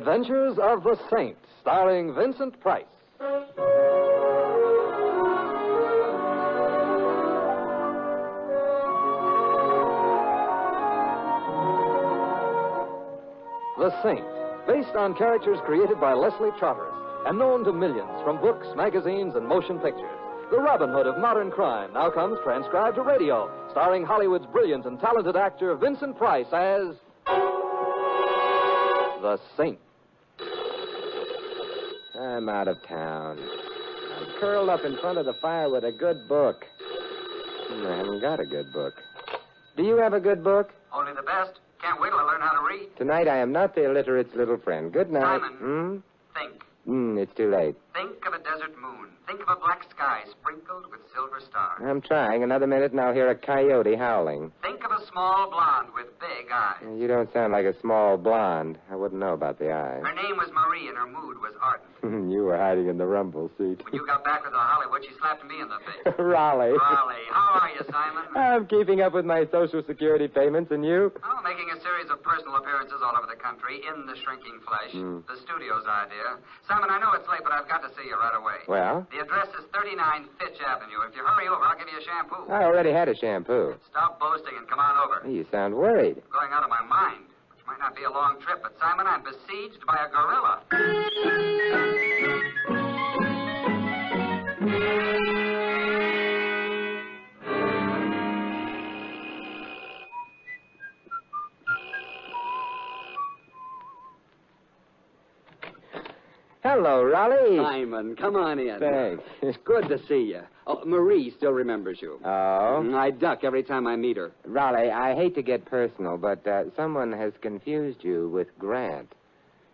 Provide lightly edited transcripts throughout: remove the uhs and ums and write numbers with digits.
Adventures of the Saint, starring Vincent Price. The Saint, based on characters created by Leslie Charteris and known to millions from books, magazines, and motion pictures. The Robin Hood of modern crime now comes transcribed to radio, starring Hollywood's brilliant and talented actor Vincent Price as the Saint. I'm out of town. I'm curled up in front of the fire with a good book. I haven't got a good book. Do you have a good book? Only the best. Can't wait till I learn how to read. Tonight I am not the illiterate's little friend. Good night. Simon, think. It's too late. Think of a desert moon. Think of a black sky sprinkled with silver stars. I'm trying. Another minute and I'll hear a coyote howling. Think of a small blonde with big eyes. You don't sound like a small blonde. I wouldn't know about the eyes. Her name was Marie and her mood was ardent. You were hiding in the rumble seat. When you got back with the Hollywood, she slapped me in the face. Raleigh. Raleigh. How are you, Simon? I'm keeping up with my Social Security payments, and you? Oh, making a series of personal appearances all over the country in the shrinking flesh. The studio's idea. Simon, I know it's late, but I've got to see you right away. Well? The address is 39 Fitch Avenue. If you hurry over, I'll give you a shampoo. I already had a shampoo. Stop boasting and come on over. You sound worried. Going out of my mind, which might not be a long trip, but Simon, I'm besieged by a gorilla. Hello, Raleigh. Simon, come on in. Thanks. It's good to see you. Oh, Marie still remembers you. Oh? I duck every time I meet her. Raleigh, I hate to get personal, but someone has confused you with Grant.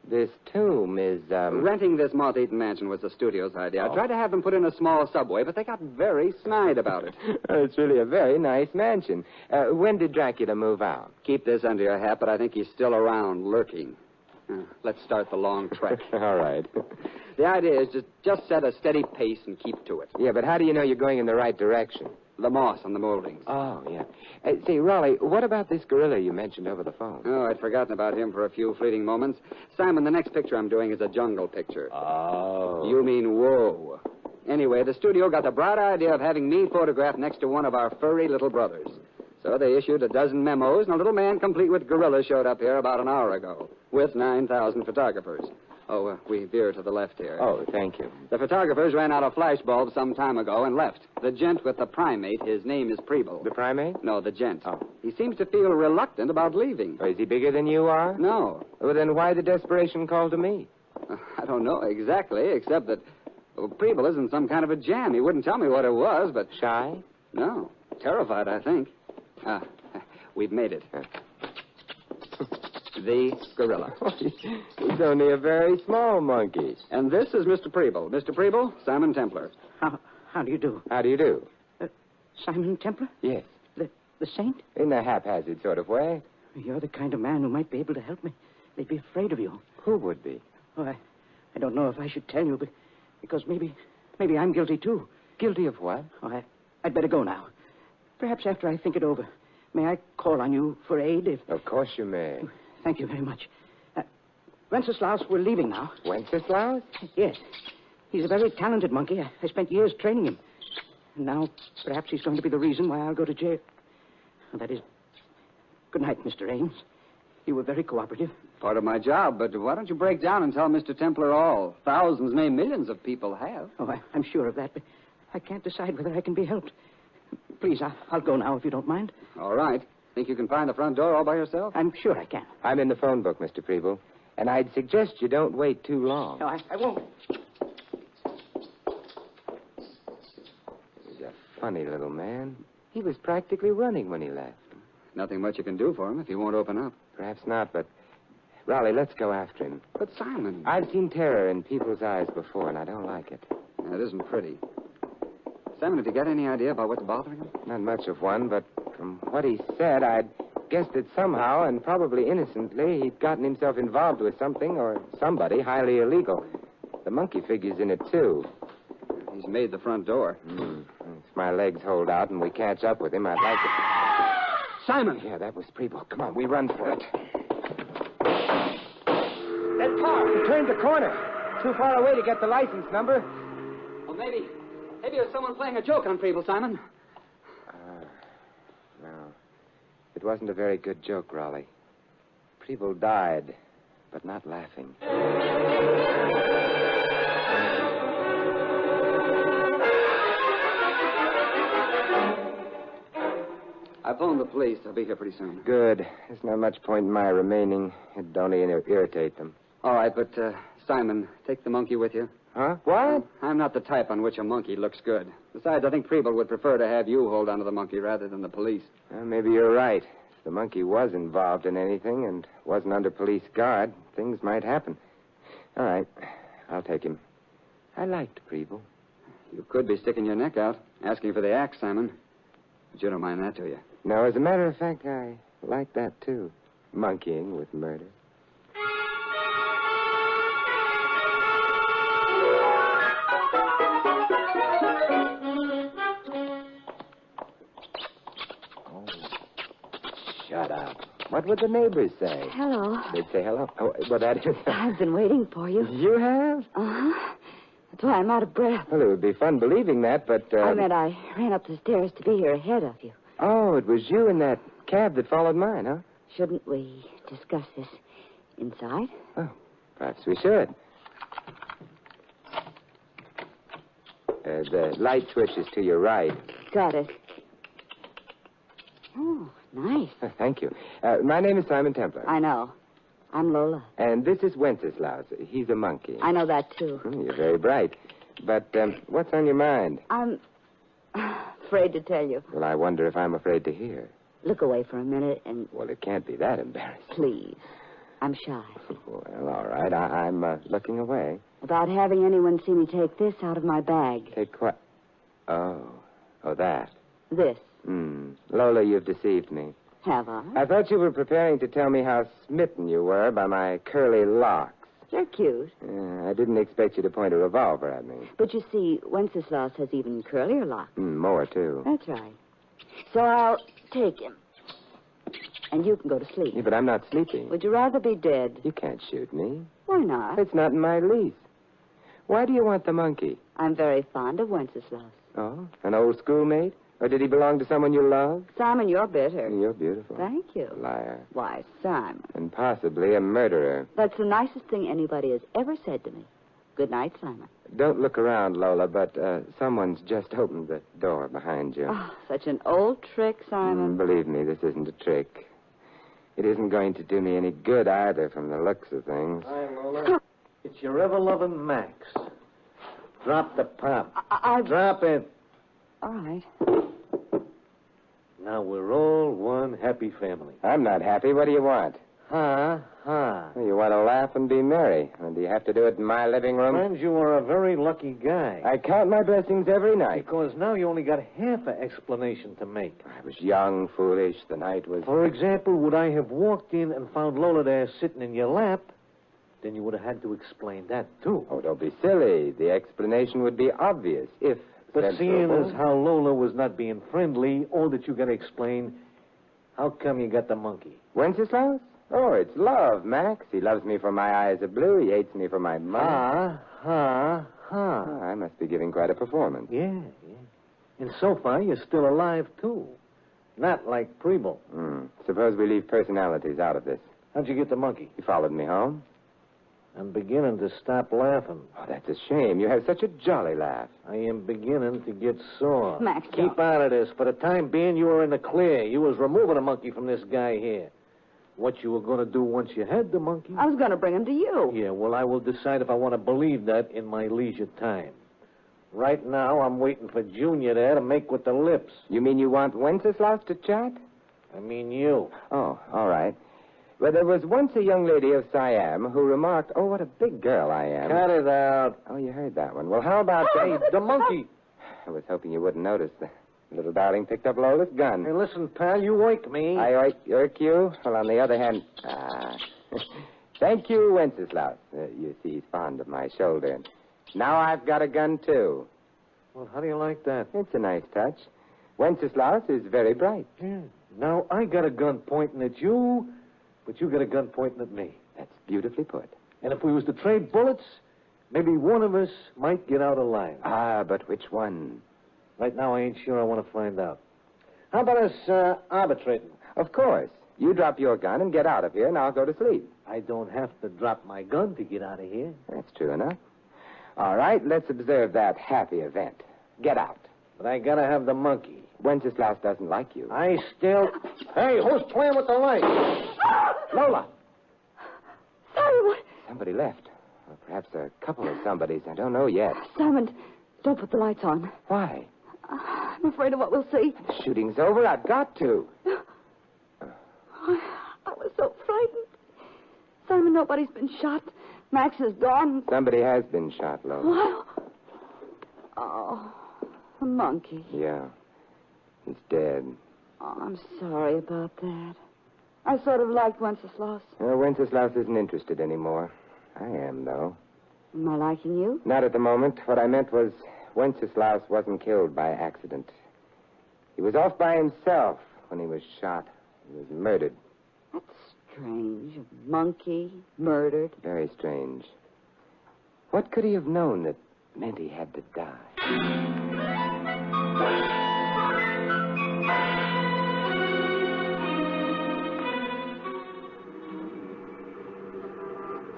This tomb is, Renting this moth-eaten mansion was the studio's idea. I tried to have them put in a small subway, but they got very snide about it. It's really a very nice mansion. When did Dracula move out? Keep this under your hat, but I think he's still around, lurking. Let's start the long trek. All right. The idea is just set a steady pace and keep to it. Yeah, but how do you know you're going in the right direction? The moss on the moldings. Oh, yeah. Say, Raleigh, what about this gorilla you mentioned over the phone? Oh, I'd forgotten about him for a few fleeting moments. Simon, the next picture I'm doing is a jungle picture. Oh. You mean whoa. Anyway, the studio got the bright idea of having me photographed next to one of our furry little brothers. So they issued a dozen memos, and a little man complete with gorillas showed up here about an hour ago with 9,000 photographers. Oh, we veer to the left here. Oh, thank you. The photographers ran out of flash bulbs some time ago and left. The gent with the primate, his name is Preble. The primate? No, the gent. Oh. He seems to feel reluctant about leaving. Oh, is he bigger than you are? No. Well, then why the desperation call to me? I don't know exactly, except that Preble is in some kind of a jam. He wouldn't tell me what it was, but... Shy? No. Terrified, I think. We've made it. The gorilla. He's only a very small monkey. And this is Mr. Preble. Mr. Preble, Simon Templar. How do you do? How do you do? Simon Templar? Yes. The saint? In a haphazard sort of way. You're the kind of man who might be able to help me. They'd be afraid of you. Who would be? Oh, I don't know if I should tell you, but because maybe I'm guilty, too. Guilty of what? Oh, I'd better go now. Perhaps after I think it over. May I call on you for aid if... Of course you may. Thank you very much. Wenceslaus, we're leaving now. Wenceslaus? Yes. He's a very talented monkey. I spent years training him. And now, perhaps he's going to be the reason why I'll go to jail. That is... Good night, Mr. Ames. You were very cooperative. Part of my job, but why don't you break down and tell Mr. Templar all? Thousands, nay, millions of people have. Oh, I'm sure of that, but I can't decide whether I can be helped. Please, I'll go now if you don't mind. All right. Think you can find the front door all by yourself? I'm sure I can. I'm in the phone book, Mr. Preble. And I'd suggest you don't wait too long. No, I won't. He's a funny little man. He was practically running when he left. Nothing much you can do for him if he won't open up. Perhaps not, but... Raleigh, let's go after him. But, Simon... I've seen terror in people's eyes before, and I don't like it. It isn't pretty. Simon, have you got any idea about what's bothering him? Not much of one, but from what he said, I'd guessed that somehow, and probably innocently, he'd gotten himself involved with something or somebody highly illegal. The monkey figure's in it, too. He's made the front door. If my legs hold out and we catch up with him, I'd like to... Simon! Yeah, that was Preble. Come on, we run for it. That car! turned the corner. Too far away to get the license number. Well, maybe there's someone playing a joke on Preble, Simon. No. It wasn't a very good joke, Raleigh. Preble died, but not laughing. I phoned the police. They'll be here pretty soon. Good. There's not much point in my remaining. It'd only irritate them. All right, but, Simon, take the monkey with you. Huh? What? I'm not the type on which a monkey looks good. Besides, I think Preble would prefer to have you hold onto the monkey rather than the police. Well, maybe you're right. If the monkey was involved in anything and wasn't under police guard, things might happen. All right. I'll take him. I liked Preble. You could be sticking your neck out, asking for the axe, Simon. But you don't mind that, do you? No, as a matter of fact, I like that, too. Monkeying with murder. Shut up. What would the neighbors say? Hello. They'd say hello. Oh, well, that is... I've been waiting for you. You have? Uh-huh. That's why I'm out of breath. Well, it would be fun believing that, but... I meant I ran up the stairs to be here ahead of you. Oh, it was you in that cab that followed mine, huh? Shouldn't we discuss this inside? Oh, perhaps we should. The light switch is to your right. Got it. Oh, nice. Thank you. My name is Simon Templar. I know. I'm Lola. And this is Wenceslaus. He's a monkey. I know that, too. You're very bright. But what's on your mind? I'm afraid to tell you. Well, I wonder if I'm afraid to hear. Look away for a minute and... Well, it can't be that embarrassing. Please. I'm shy. Well, all right. I'm looking away. About having anyone see me take this out of my bag. Take what? Oh, that. This. Lola, you've deceived me. Have I? I thought you were preparing to tell me how smitten you were by my curly locks. They're cute. I didn't expect you to point a revolver at me. But you see, Wenceslaus has even curlier locks. More, too. That's right. So I'll take him. And you can go to sleep. Yeah, but I'm not sleeping. Would you rather be dead? You can't shoot me. Why not? It's not in my lease. Why do you want the monkey? I'm very fond of Wenceslaus. Oh, an old schoolmate? Or did he belong to someone you love? Simon, you're bitter. You're beautiful. Thank you. Liar. Why, Simon. And possibly a murderer. That's the nicest thing anybody has ever said to me. Good night, Simon. Don't look around, Lola, but someone's just opened the door behind you. Oh, such an old trick, Simon. Believe me, this isn't a trick. It isn't going to do me any good either from the looks of things. Hi, Lola. It's your ever-loving Max. Drop the pop. Drop it. All right. Now we're all one happy family. I'm not happy. What do you want? Ha, ha. You want to laugh and be merry. And do you have to do it in my living room? Friends, you are a very lucky guy. I count my blessings every night. Because now you only got half an explanation to make. I was young, foolish. The night was... For example, would I have walked in and found Lola there sitting in your lap, then you would have had to explain that, too. Oh, don't be silly. The explanation would be obvious if... But seeing as how Lola was not being friendly, all that you got to explain, how come you got the monkey? Wenceslaus? Oh, it's love, Max. He loves me for my eyes are blue. He hates me for my money. Ha, ha. Oh, I must be giving quite a performance. Yeah. And so far, you're still alive, too. Not like Preble. Suppose we leave personalities out of this. How'd you get the monkey? You followed me home? I'm beginning to stop laughing. Oh, that's a shame. You have such a jolly laugh. I am beginning to get sore. Max, Keep out of this. For the time being, you were in the clear. You was removing a monkey from this guy here. What you were going to do once you had the monkey? I was going to bring him to you. Yeah, well, I will decide if I want to believe that in my leisure time. Right now, I'm waiting for Junior there to make with the lips. You mean you want Wenceslaus to chat? I mean you. Oh, all right. Well, there was once a young lady of Siam who remarked, "Oh, what a big girl I am." Cut it out. Oh, you heard that one. Well, how about... Hey, the monkey. I was hoping you wouldn't notice. The little darling picked up Lola's gun. Hey, listen, pal, you wake me. I irk you? Well, on the other hand... Thank you, Wenceslaus. You see, he's fond of my shoulder. Now I've got a gun, too. Well, how do you like that? It's a nice touch. Wenceslaus is very bright. Yeah. Now I got a gun pointing at you, but you got a gun pointing at me. That's beautifully put. And if we was to trade bullets, maybe one of us might get out alive. Ah, but which one? Right now, I ain't sure I want to find out. How about us arbitrating? Of course. You drop your gun and get out of here, and I'll go to sleep. I don't have to drop my gun to get out of here. That's true enough. All right, let's observe that happy event. Get out. But I gotta have the monkey. Wenceslaus doesn't like you. I still... Hey, who's playing with the light? Lola! Sorry, what? Somebody left. Or perhaps a couple of somebodies. I don't know yet. Simon, don't put the lights on. Why? I'm afraid of what we'll see. The shooting's over. I've got to. I was so frightened. Simon, nobody's been shot. Max is gone. Somebody has been shot, Lola. What? Oh, the monkey. Yeah. He's dead. Oh, I'm sorry about that. I sort of liked Wenceslaus. Wenceslaus isn't interested anymore. I am, though. Am I liking you? Not at the moment. What I meant was Wenceslaus wasn't killed by accident. He was off by himself when he was shot. He was murdered. That's strange. A monkey murdered. Very strange. What could he have known that meant he had to die?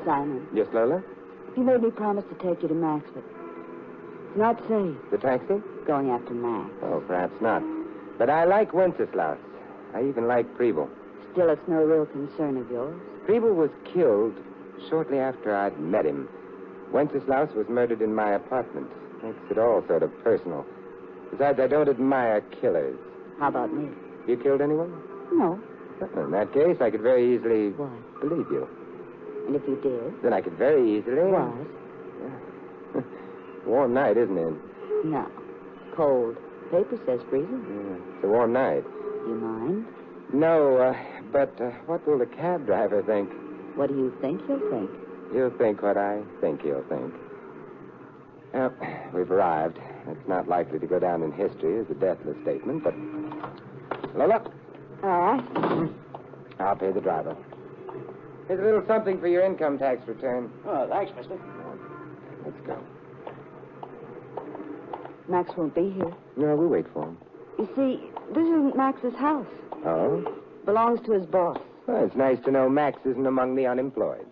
Simon, Yes, Lola? you made me promise to take you to Max, but it's not safe The taxi? going after Max. Oh, perhaps not. But I like Wenceslaus. I even like Preble. Still, it's no real concern of yours. Preble was killed shortly after I'd met him. Wenceslaus was murdered in my apartment. Makes it all sort of personal. Besides, I don't admire killers. How about me? Have you killed anyone? No. Well, in that case, I could very easily What? believe you. And if you did? Then I could very easily... What? Warm night, isn't it? No. Cold. Paper says freezing. Yeah, it's a warm night. Do you mind? No, but what will the cab driver think? What do you think he'll think? He'll think what I think he'll think. Well, we've arrived. It's not likely to go down in history as a deathless statement, but... Lola, All right. I'll pay the driver. Here's a little something for your income tax return. Oh, thanks, mister. Let's go. Max won't be here. No, we'll wait for him. You see, this isn't Max's house. Oh? Belongs to his boss. Well, it's nice to know Max isn't among the unemployed.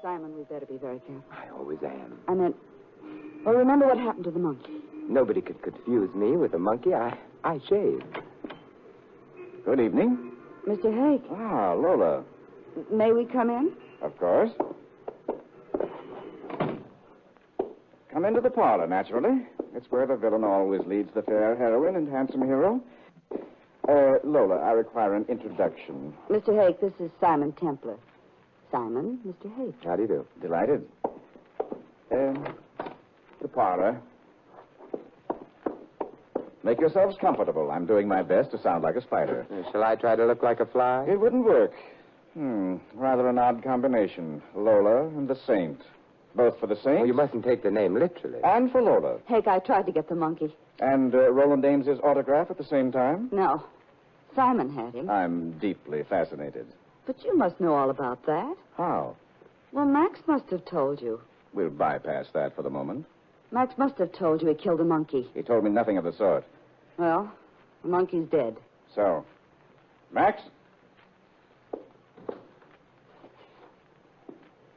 Simon, we better be very careful. I always am. I meant, well, remember what happened to the monkey. Nobody could confuse me with a monkey. I shaved. Good evening. Mr. Hake, Ah, Lola. may we come in? Of course. Come into the parlor, naturally. It's where the villain always leads the fair heroine and handsome hero. Lola, I require an introduction. Mr. Hake, this is Simon Templar. Simon, Mr. Hake. How do you do? Delighted. The parlor. Make yourselves comfortable. I'm doing my best to sound like a spider. Shall I try to look like a fly? It wouldn't work. Rather an odd combination. Lola and the Saint. Both for the Saint. Well, you mustn't take the name literally. And for Lola. Hake, I tried to get the monkey. And Roland Ames's autograph at the same time? No. Simon had him. I'm deeply fascinated. But you must know all about that. How? Well, Max must have told you. We'll bypass that for the moment. Max must have told you he killed a monkey. He told me nothing of the sort. Well, the monkey's dead. So, Max?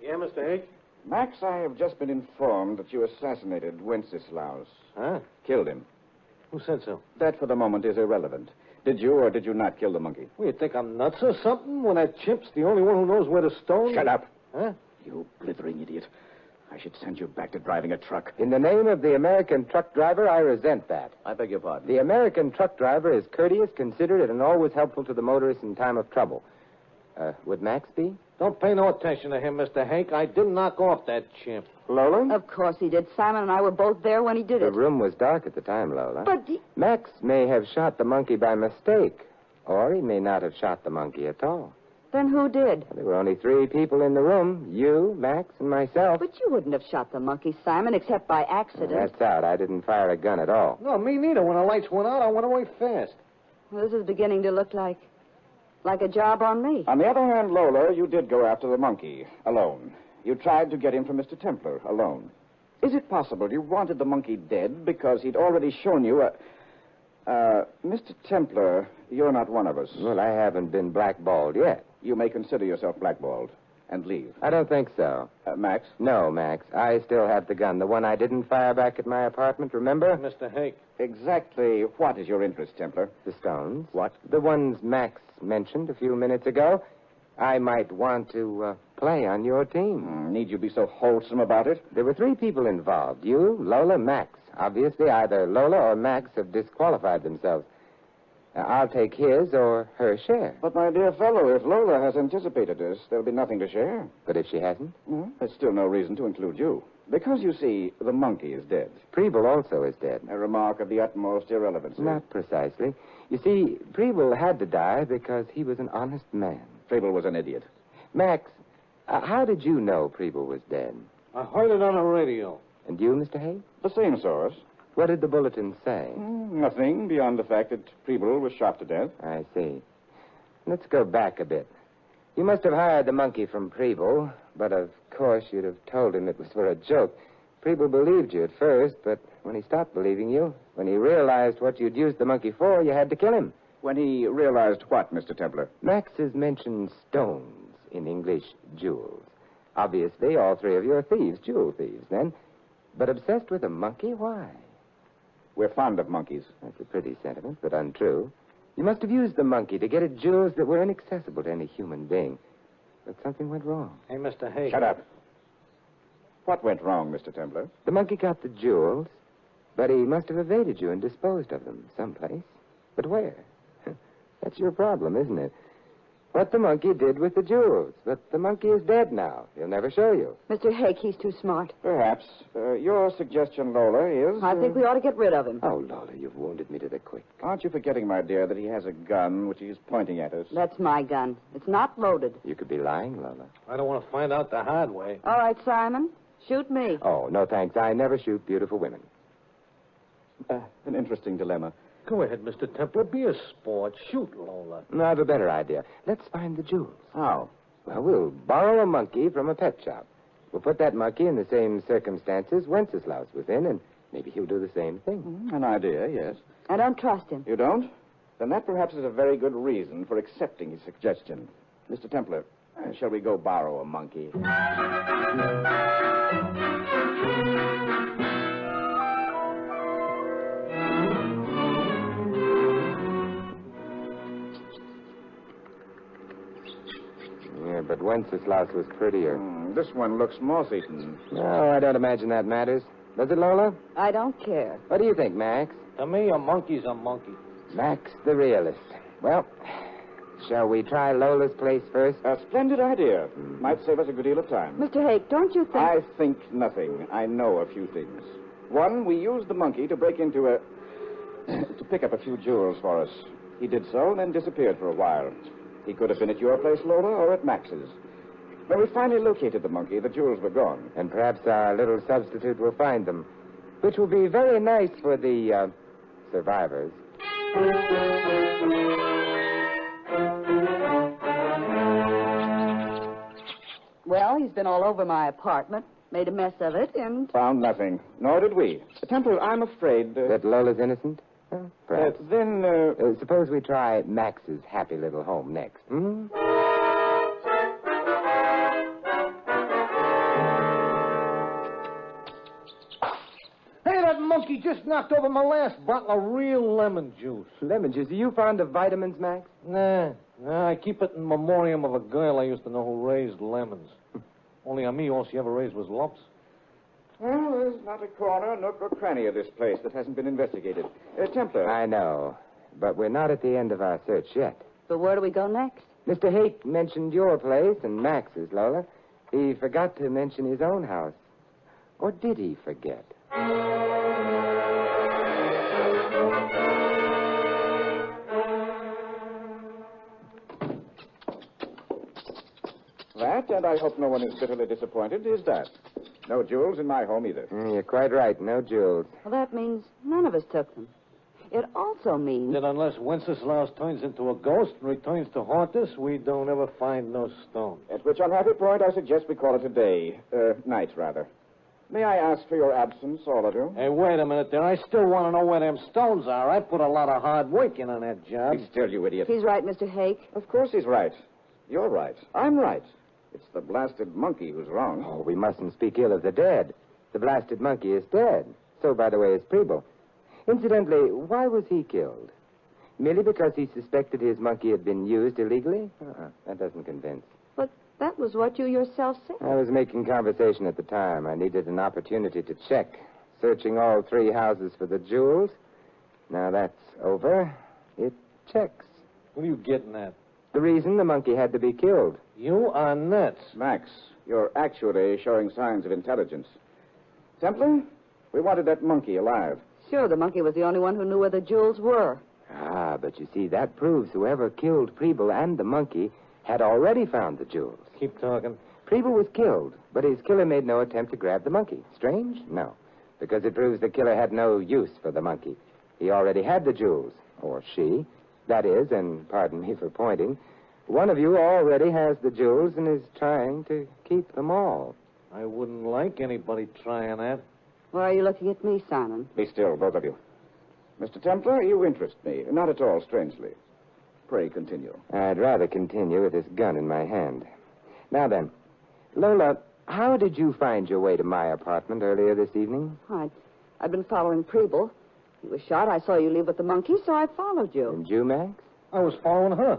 Yeah, Mr. Hake? Max, I have just been informed that you assassinated Wenceslaus. Huh? Killed him. Who said so? That, for the moment, is irrelevant. Did you or did you not kill the monkey? Well, you think I'm nuts or something when that chimp's the only one who knows where to stone? Shut up. Huh? You blithering idiot. I should send you back to driving a truck. In the name of the American truck driver, I resent that. I beg your pardon. The American truck driver is courteous, considerate, and always helpful to the motorist in time of trouble. Would Max be? Don't pay no attention to him, Mr. Hank. I didn't knock off that chimp. Lola? Of course he did. Simon and I were both there when he did The it. room was dark at the time, Lola. But Max may have shot the monkey by mistake, or he may not have shot the monkey at all. then who did? There were only 3 people in the room, you, Max, and myself. But you wouldn't have shot the monkey, Simon, except by accident. That's out. I didn't fire a gun at all. No, me neither. When the lights went out, I went away fast. Well, this is beginning to look like a job on me. On the other hand, Lola, you did go after the monkey alone. You tried to get him from Mr. Templar alone. Is it possible you wanted the monkey dead because he'd already shown you a... Mr. Templar, you're not one of us. Well, I haven't been blackballed yet. You may consider yourself blackballed and leave. I don't think so. Max? No, Max. I still have the gun. The one I didn't fire back at my apartment, remember? Mr. Hake. Exactly what is your interest, Templar? The stones. What? The ones Max mentioned a few minutes ago. I might want to play on your team. Need you be so wholesome about it? There were 3 people involved. You, Lola, Max. Obviously, either Lola or Max have disqualified themselves. I'll take his or her share. But, my dear fellow, if Lola has anticipated this, there'll be nothing to share. But if she hasn't? There's still no reason to include you. Because, you see, the monkey is dead. Preble also is dead. A remark of the utmost irrelevancy. Not precisely. You see, Preble had to die because he was an honest man. Preble was an idiot. Max, how did you know Preble was dead? I heard it on the radio. And you, Mr. Hay? The same source. What did the bulletin say? Nothing beyond the fact that Preble was shot to death. I see. Let's go back a bit. You must have hired the monkey from Preble, but of course you'd have told him it was for a joke. Preble believed you at first, but when he stopped believing you, when he realized what you'd used the monkey for, you had to kill him. When he realized what, Mr. Templar? Max has mentioned stones, in English, jewels. Obviously, all 3 of you are thieves, jewel thieves, then. But obsessed with a monkey? Why? We're fond of monkeys. That's a pretty sentiment, but untrue. You must have used the monkey to get at jewels that were inaccessible to any human being. But something went wrong. Hey, Mr. Hake. Shut up. What went wrong, Mr. Templar? The monkey got the jewels, but he must have evaded you and disposed of them someplace. But where? That's your problem, isn't it? What the monkey did with the jewels. But the monkey is dead now. He'll never show you. Mr. Hake, he's too smart. Perhaps. Your suggestion, Lola, is... I think we ought to get rid of him. Oh, Lola, you've wounded me to the quick. Aren't you forgetting, my dear, that he has a gun which he's pointing at us? That's my gun. It's not loaded. You could be lying, Lola. I don't want to find out the hard way. All right, Simon. Shoot me. Oh, no thanks. I never shoot beautiful women. An interesting dilemma. Go ahead, Mr. Templar. Be a sport. Shoot, Lola. No, I have a better idea. Let's find the jewels. How? Well, we'll borrow a monkey from a pet shop. We'll put that monkey in the same circumstances Wenceslaus was in, and maybe he'll do the same thing. An idea, yes. I don't trust him. You don't? Then that perhaps is a very good reason for accepting his suggestion. Mr. Templar, shall we go borrow a monkey? Yeah, but Wenceslaus was prettier. This one looks moth-eaten. No, I don't imagine that matters. Does it, Lola? I don't care. What do you think, Max? To me, a monkey's a monkey. Max, the realist. Well, shall we try Lola's place first? A splendid idea. Might save us a good deal of time. Mr. Hake, don't you think... I think nothing. I know a few things. One, we used the monkey to break into a... to pick up a few jewels for us. He did so and then disappeared for a while. He could have been at your place, Lola, or at Max's. When we finally located the monkey, the jewels were gone. And perhaps our little substitute will find them, which will be very nice for the, survivors. Well, he's been all over my apartment, made a mess of it, and... Found nothing. Nor did we. Temple, I'm afraid... That Lola's innocent? Perhaps. Then, suppose we try Max's happy little home next. Hey, that monkey just knocked over my last bottle of real lemon juice. Lemon juice. Are you fond of vitamins, Max? Nah, I keep it in memoriam of a girl I used to know who raised lemons. Only on me, all she ever raised was lumps. Well, there's not a corner, nook, or cranny of this place that hasn't been investigated. Templar. I know, but we're not at the end of our search yet. But where do we go next? Mr. Hake mentioned your place and Max's, Lola. He forgot to mention his own house. Or did he forget? That, and I hope no one is bitterly disappointed, is that. No jewels in my home either. You're quite right. No jewels. Well, that means none of us took them. It also means... That unless Wenceslaus turns into a ghost and returns to haunt us, we don't ever find no stone. At which unhappy point I suggest we call it a day. Night, rather. May I ask for your absence, all of you? Hey, wait a minute there. I still want to know where them stones are. I put a lot of hard work in on that job. Be still, you idiot. He's right, Mr. Hake. Of course he's right. You're right. I'm right. It's the blasted monkey who's wrong. Oh, we mustn't speak ill of the dead. The blasted monkey is dead. So, by the way, is Preble. Incidentally, why was he killed? Merely because he suspected his monkey had been used illegally? That doesn't convince. But that was what you yourself said. I was making conversation at the time. I needed an opportunity to check. Searching all 3 houses for the jewels. Now that's over. It checks. What are you getting at? The reason the monkey had to be killed. You are nuts. Max, you're actually showing signs of intelligence. Templar, we wanted that monkey alive. Sure, the monkey was the only one who knew where the jewels were. Ah, but you see, that proves whoever killed Preble and the monkey had already found the jewels. Keep talking. Preble was killed, but his killer made no attempt to grab the monkey. Strange? No. Because it proves the killer had no use for the monkey. He already had the jewels. Or she. That is, and pardon me for pointing, one of you already has the jewels and is trying to keep them all. I wouldn't like anybody trying that. Why are you looking at me, Simon? Be still, both of you. Mr. Templar, you interest me. Not at all strangely. Pray continue. I'd rather continue with this gun in my hand. Now then, Lola, how did you find your way to my apartment earlier this evening? I'd been following Preble. He was shot. I saw you leave with the monkey, so I followed you. And you, Max? I was following her.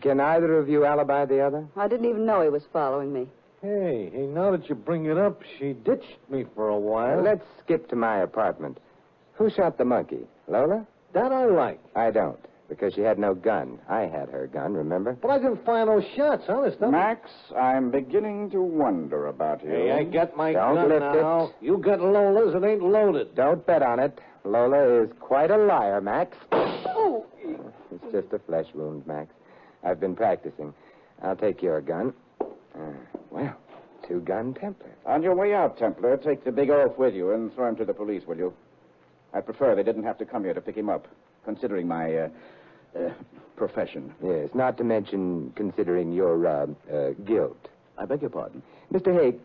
Can either of you alibi the other? I didn't even know he was following me. Hey, now that you bring it up, she ditched me for a while. Let's skip to my apartment. Who shot the monkey? Lola? That I like. I don't, because she had no gun. I had her gun, remember? But I didn't fire no shots, honest. Max, I'm beginning to wonder about you. Hey, I got my Don't gun lift now. it. You got Lola's. It ain't loaded. Don't bet on it. Lola is quite a liar, Max. Oh! It's just a flesh wound, Max. I've been practicing. I'll take your gun. Well, 2-gun Templar. On your way out, Templar, take the big oaf with you and throw him to the police, will you? I'd prefer they didn't have to come here to pick him up, considering my profession. Yes, not to mention considering your guilt. I beg your pardon. Mr. Hake,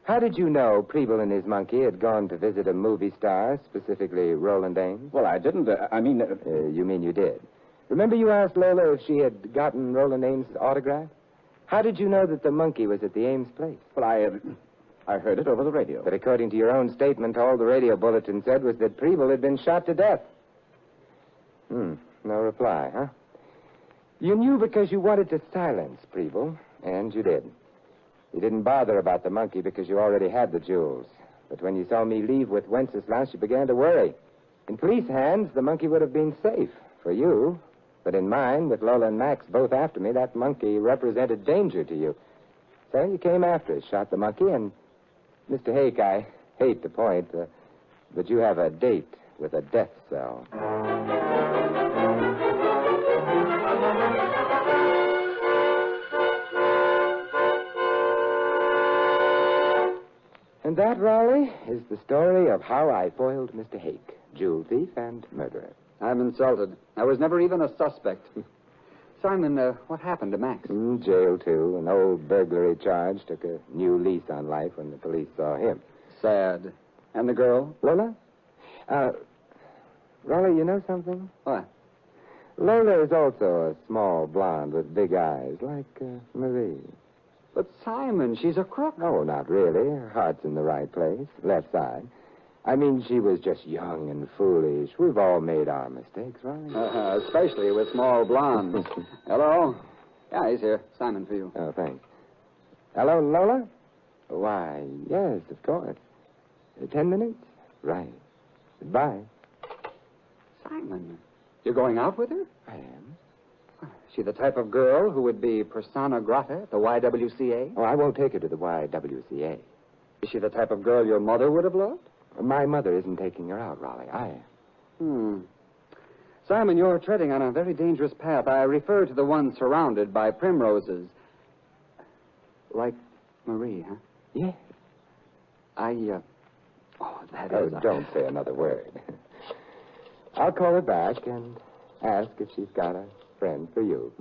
how did you know Preble and his monkey had gone to visit a movie star, specifically Roland Ames? Well, I didn't. You mean you did? Remember you asked Lola if she had gotten Roland Ames' autograph? How did you know that the monkey was at the Ames place? Well, I heard it over the radio. But according to your own statement, all the radio bulletin said was that Preble had been shot to death. No reply, huh? You knew because you wanted to silence Preble, and you did. You didn't bother about the monkey because you already had the jewels. But when you saw me leave with Wenceslaus, you began to worry. In police hands, the monkey would have been safe for you. But in mine, with Lola and Max both after me, that monkey represented danger to you. So you came after us, shot the monkey, and... Mr. Hake, I hate to point, but you have a date with a death cell. And that, Raleigh, is the story of how I foiled Mr. Hake, jewel thief and murderer. I'm insulted. I was never even a suspect. Simon, what happened to Max? Jail, too. An old burglary charge took a new lease on life when the police saw him. Sad. And the girl? Lola? Raleigh, you know something? What? Lola is also a small blonde with big eyes, like Marie. But Simon, she's a crook. Oh, not really. Her heart's in the right place, left side. I mean, she was just young and foolish. We've all made our mistakes, right? Especially with small blondes. Hello? Yeah, he's here. Simon for you. Oh, thanks. Hello, Lola? Why, yes, of course. 10 minutes? Right. Goodbye. Simon, you're going out with her? I am. Is she the type of girl who would be persona grata at the YWCA? Oh, I won't take her to the YWCA. Is she the type of girl your mother would have loved? My mother isn't taking her out, Raleigh. I am. Simon, you're treading on a very dangerous path. I refer to the one surrounded by primroses. Like Marie, huh? Yes. That is... Don't say another word. I'll call her back and ask if she's got a friend for you.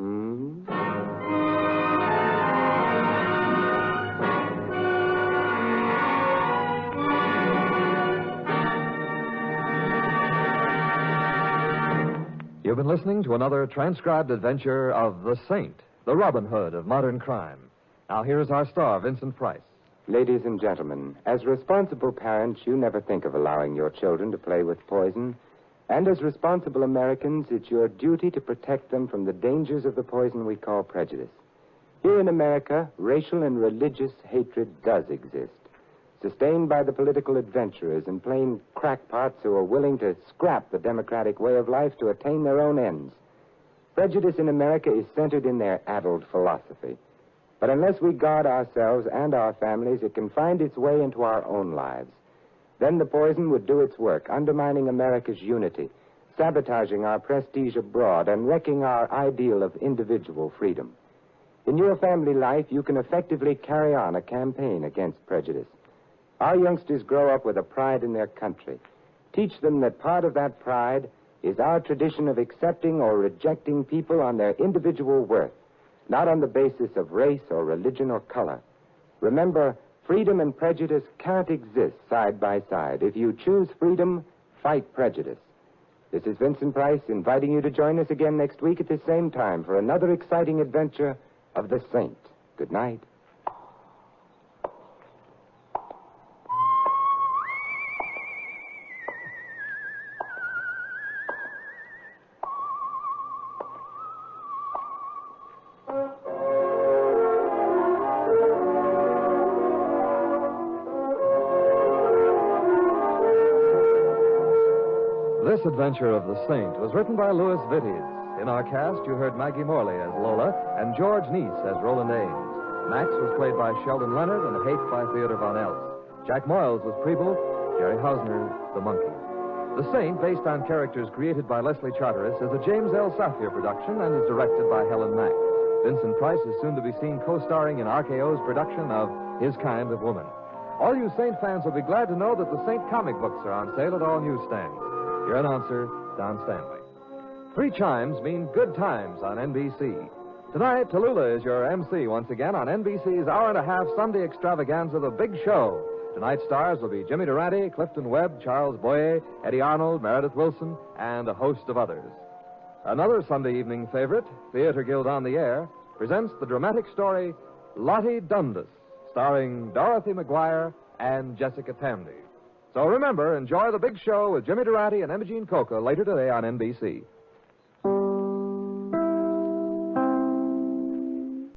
You've been listening to another transcribed adventure of the Saint, the Robin Hood of modern crime. Now, here is our star, Vincent Price. Ladies and gentlemen, as responsible parents, you never think of allowing your children to play with poison. And as responsible Americans, it's your duty to protect them from the dangers of the poison we call prejudice. Here in America, racial and religious hatred does exist, sustained by the political adventurers and plain crackpots who are willing to scrap the democratic way of life to attain their own ends. Prejudice in America is centered in their addled philosophy. But unless we guard ourselves and our families, it can find its way into our own lives. Then the poison would do its work, undermining America's unity, sabotaging our prestige abroad, and wrecking our ideal of individual freedom. In your family life, you can effectively carry on a campaign against prejudice. Our youngsters grow up with a pride in their country. Teach them that part of that pride is our tradition of accepting or rejecting people on their individual worth, not on the basis of race or religion or color. Remember, freedom and prejudice can't exist side by side. If you choose freedom, fight prejudice. This is Vincent Price inviting you to join us again next week at the same time for another exciting adventure of the Saint. Good night. This adventure of the Saint was written by Louis Vittes. In our cast, you heard Maggie Morley as Lola and George Neese as Roland Ames. Max was played by Sheldon Leonard and Haight by Theodore Von Eltz. Jack Moyles was Preble, Jerry Hausner, the monkey. The Saint, based on characters created by Leslie Charteris, is a James L. Safier production and is directed by Helen Mack. Vincent Price is soon to be seen co-starring in RKO's production of His Kind of Woman. All you Saint fans will be glad to know that the Saint comic books are on sale at all newsstands. Your announcer, Don Stanley. 3 chimes mean good times on NBC. Tonight, Tallulah is your MC once again on NBC's hour-and-a-half Sunday extravaganza, The Big Show. Tonight's stars will be Jimmy Durante, Clifton Webb, Charles Boyer, Eddie Arnold, Meredith Wilson, and a host of others. Another Sunday evening favorite, Theater Guild on the Air, presents the dramatic story Lottie Dundas, starring Dorothy McGuire and Jessica Tandy. So remember, enjoy The Big Show with Jimmy Durante and Imogene Coca later today on NBC.